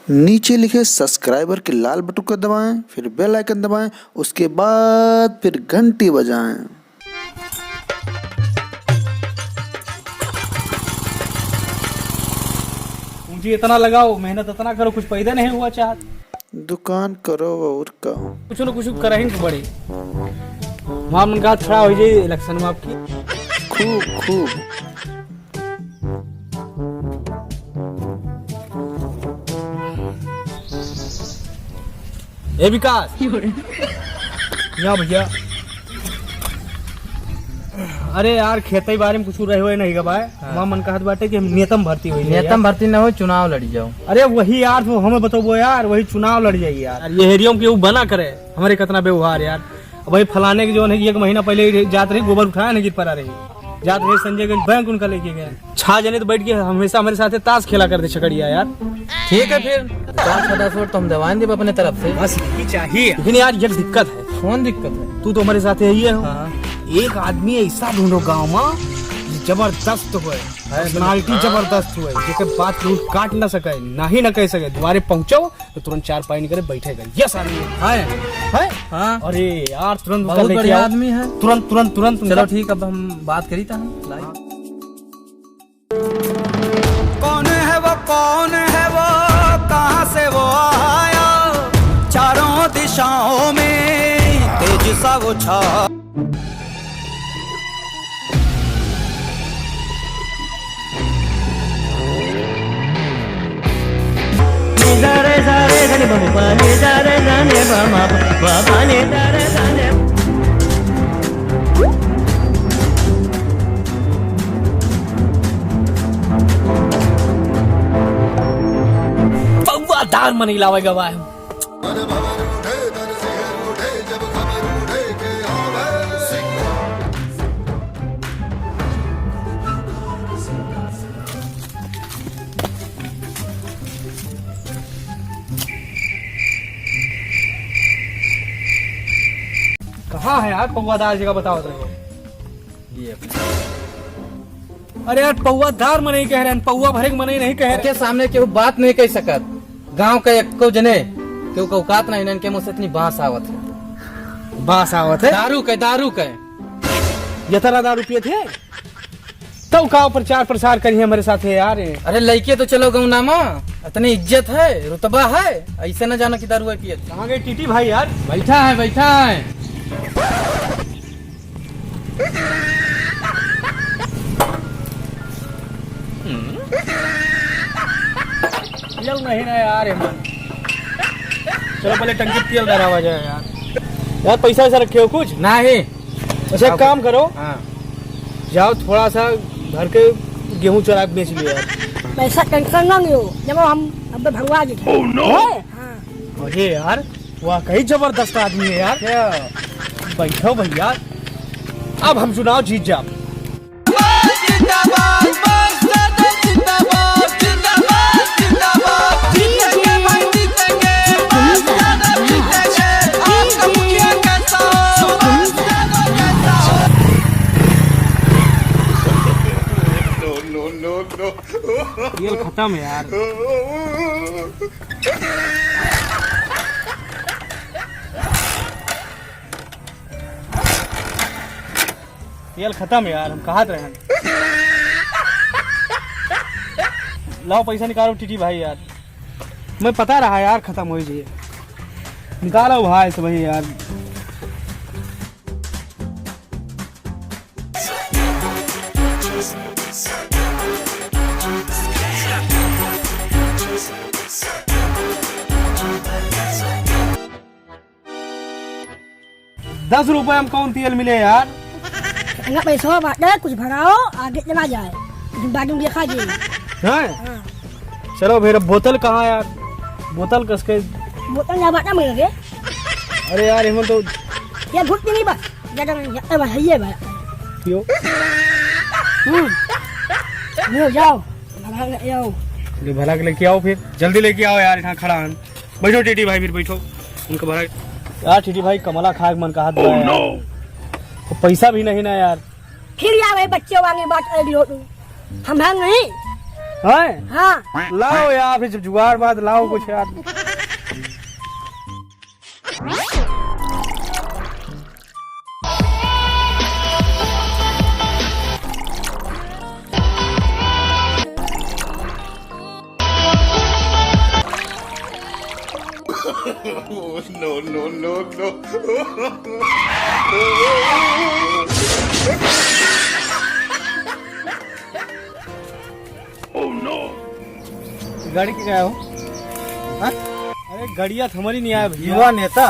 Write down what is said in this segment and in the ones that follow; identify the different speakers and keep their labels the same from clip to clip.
Speaker 1: नीचे लिखे सब्सक्राइबर के लाल बटन को दबाएं, फिर बेल आइकन दबाएं, उसके बाद फिर घंटी बजाएं।
Speaker 2: पूंजी इतना लगाओ, मेहनत इतना करो, कुछ पैदा नहीं हुआ चाहत।
Speaker 1: दुकान करो और का
Speaker 2: कुछ न कुछ करेंगे बड़े। वहाँ मन का खड़ा हो जाए इलेक्शन में आपकी।
Speaker 1: खूब खूब
Speaker 2: ए विकास यहाँ भैया। अरे यार खेती बारे में कुछ रहे हुए नहीं गवाए। वहाँ मन कहत बाटे कि नियतम भर्ती हुई,
Speaker 3: नियतम भर्ती न हो, चुनाव लड़ी जाओ।
Speaker 2: अरे वही यार, तो हमें बताओ यार, वही चुनाव लड़ जाइए यार। ये हेरियम के वो बना करे हमारे कितना व्यवहार यार। वही फलाने के जो है 1 महीना पहले जात रही, गोबर उठाया ना गिर पड़ा रही, जात रही संजय गंज बैंक उनका लेके गए। 6 जने तो बैठ के हमेशा हमारे साथ ताश खेला करते छकड़िया यार।
Speaker 3: ठीक है फिर 5-10 वोट तो हम दवाएं दे अपने तरफ से,
Speaker 2: बस यही चाहिए। लेकिन यार ये दिक्कत है।
Speaker 3: कौन दिक्कत है?
Speaker 2: तू तो हमारे साथ यही है।
Speaker 3: हाँ।
Speaker 2: एक आदमी ऐसा ढूंढो गाँव में जबरदस्त हुए, पर्सनालिटी जबरदस्त हुए, जेके बात केहू काट न सके, ना ही न कह सके। द्वारे पहुंचो तो तुरंत 4 पाई निकले बैठेगा। यस आदमी है। हाँ। अरे यार तुरंत
Speaker 3: बहुत बढ़िया आदमी है।
Speaker 2: तुरंत तुरंत तुरंत।
Speaker 3: चलो ठीक, अब हम बात करी था।
Speaker 4: कौन है वो, कौन है वो, कहाँ से वो आया, चारों दिशाओं में तेज सा वो छा।
Speaker 2: दार मन लावेगा भाई। कहाँ है यार पौवादार जगह बताओ तो।
Speaker 3: ये
Speaker 2: अरे यार पौवादार मन नहीं कह रहे हैं, पौवा भरे के मन नहीं कह रहे।
Speaker 3: के सामने केहू बात नहीं कह सकत। गांव का एको जने केहू का औकात नहीं, इनके मुंह से इतनी बांस आवत है।
Speaker 2: बास आवत है।
Speaker 3: दारू के
Speaker 2: यतरा दारू पिए थे तब का प्रचार प्रसार करिए हमारे साथ है यार।
Speaker 3: अरे लड़के तो चलो गाँव नामा, इतनी इज्जत है, रुतबा है, ऐसे न जानो कि दारू है पिए।
Speaker 2: कहाँ गए टीटी भाई यार?
Speaker 3: बैठा है।
Speaker 2: चल नहीं ना यार हेमंत, चलो पहले टंकी तेल डरावा जाए यार। यार पैसा वैसा रखे हो कुछ?
Speaker 3: नहीं।
Speaker 2: अच्छा एक काम करो,
Speaker 3: हाँ।
Speaker 2: जाओ थोड़ा सा घर के गेहूं चरा के बेच लियो यार।
Speaker 5: पैसा टेंशन ना लियो, जब हम अब भगवा जी।
Speaker 2: Oh, no? हाँ। अरे यार वाह कहीं जबरदस्त आदमी है यार। बैठो भैया, अब हम चुनाव जीत जाओ। ये खत्म है यार। तेल खत्म है यार, हम कहाँ रहे। लाओ पैसा निकालो टीटी भाई यार, मैं पता रहा यार खत्म हो जाइए। निकालो भाई सब भाई यार। ₹10 हम कौन तेल मिले यार?
Speaker 5: पैसा बांटे, कुछ भराओ, आगे चला जाए, बाद में देखा जी।
Speaker 2: हाँ? चलो फिर बोतल कहाँ यार? बोतल कसके
Speaker 5: बोतल ना बांटा मिल गए।
Speaker 2: अरे यार हेमंत तो
Speaker 5: ये घुटती नहीं, बस ज्यादा बस है ये भाई।
Speaker 2: क्यों?
Speaker 5: जाओ
Speaker 2: भला के लेके आओ, फिर जल्दी लेके आओ यार। यहाँ खड़ा है, बैठो टीटी भाई, फिर बैठो उनका भरा। यार टीटी भाई कमला खा के मन का हाथ तो पैसा भी नहीं ना यार।
Speaker 5: फिर यार बच्चे वाली बात कर रही हो तुम, हम नहीं
Speaker 2: है
Speaker 5: हाँ
Speaker 2: लाओ यार, फिर जुगाड़ बात लाओ कुछ यार। गाड़ी के गया हो? हाँ? अरे गड़िया हमारी नहीं आया भैया।
Speaker 3: युवा नेता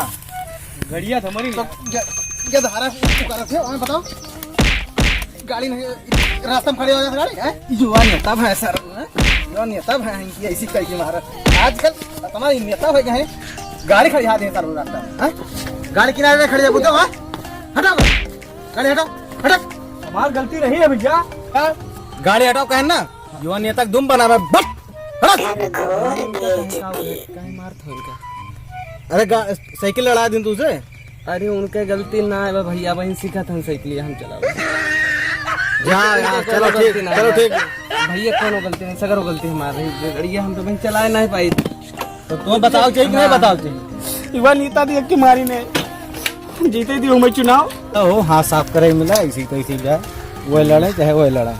Speaker 2: गड़िया हमारी नहीं आया।
Speaker 3: क्या धारा पुकारा थे हमें बताओ, गाड़ी नहीं रास्ते में खड़े हो जाते गाड़ी है। युवा नेता है सर, युवा नेता है इनकी ऐसी करके महाराज आजकल तुम्हारी नेता हो गए हैं, गाड़ी खड़ी हाथ सर रास्ता है, गाड़ी किनारे खड़े बोलते हो हटाओ गाड़ी हटाओ हटाओ,
Speaker 2: हमारी गलती नहीं है भैया।
Speaker 3: गाड़ी हटाओ कहन ना, युवा नेता दुम बना है बट अरे साइकिल लड़ा दिन तुझे।
Speaker 6: अरे उनके गलती ना है भैया, वही सीखा था साइकिल हम चला।
Speaker 3: चलो ठीक चलो ठीक,
Speaker 6: भैया कोनो गलती नहीं, सगरो गलती हमारी, गाड़िया हम तो वही चला नहीं पाई।
Speaker 3: तो तुम बताओ चाहिए कि नहीं बताओ चाहिए?
Speaker 2: युवा नेता दी की मारी ने जीते दी हमें चुनाव।
Speaker 3: तो हाथ साफ करे मिला इसी तो इसी जाए, वो लड़े चाहे वो लड़ा।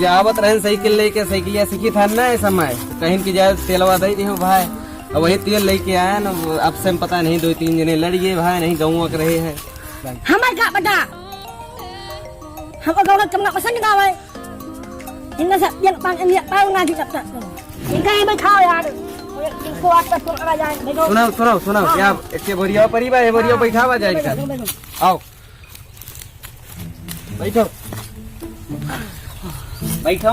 Speaker 6: आवत रहे साइकिल लेके, साइकिलिया सीखी था ना समय कहीं की जाए तेलवा दे दी हो भाई, अब वही तेल लेके आया ना, अब से पता नहीं 2-3 जने लड़ गए भाई, नहीं गाँव के रहे हैं।
Speaker 5: हमें क्या पता, हमको गाँव का चमका पसंद गाँव है, इनका सब ये पाऊंगा कि तब तक इनका ही बैठाओ यार, इनको आसपास तो आ जाए।
Speaker 6: सुनाओ सुनाओ सुनाओ, क्या एक बोरिया परिवार है, बोरिया बैठावा जाएगा। आओ बैठो बैठो।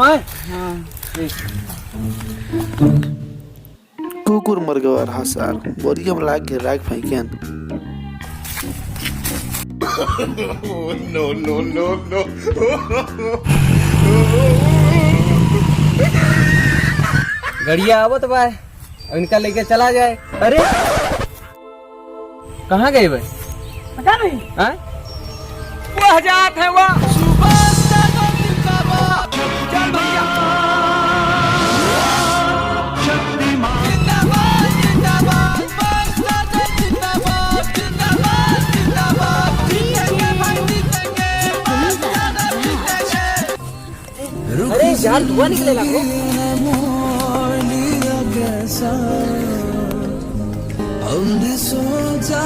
Speaker 1: कुकुर मर गया रहा सर, बोरिया में लाग के राग फेंकन।
Speaker 6: गड़िया आवत भाई, इनका लेके चला जाए। अरे कहाँ गए भाई?
Speaker 5: पता नहीं
Speaker 6: हाँ?
Speaker 2: वह जात है वह।
Speaker 6: अरे यार धुआं निकलेगा
Speaker 4: और सो जा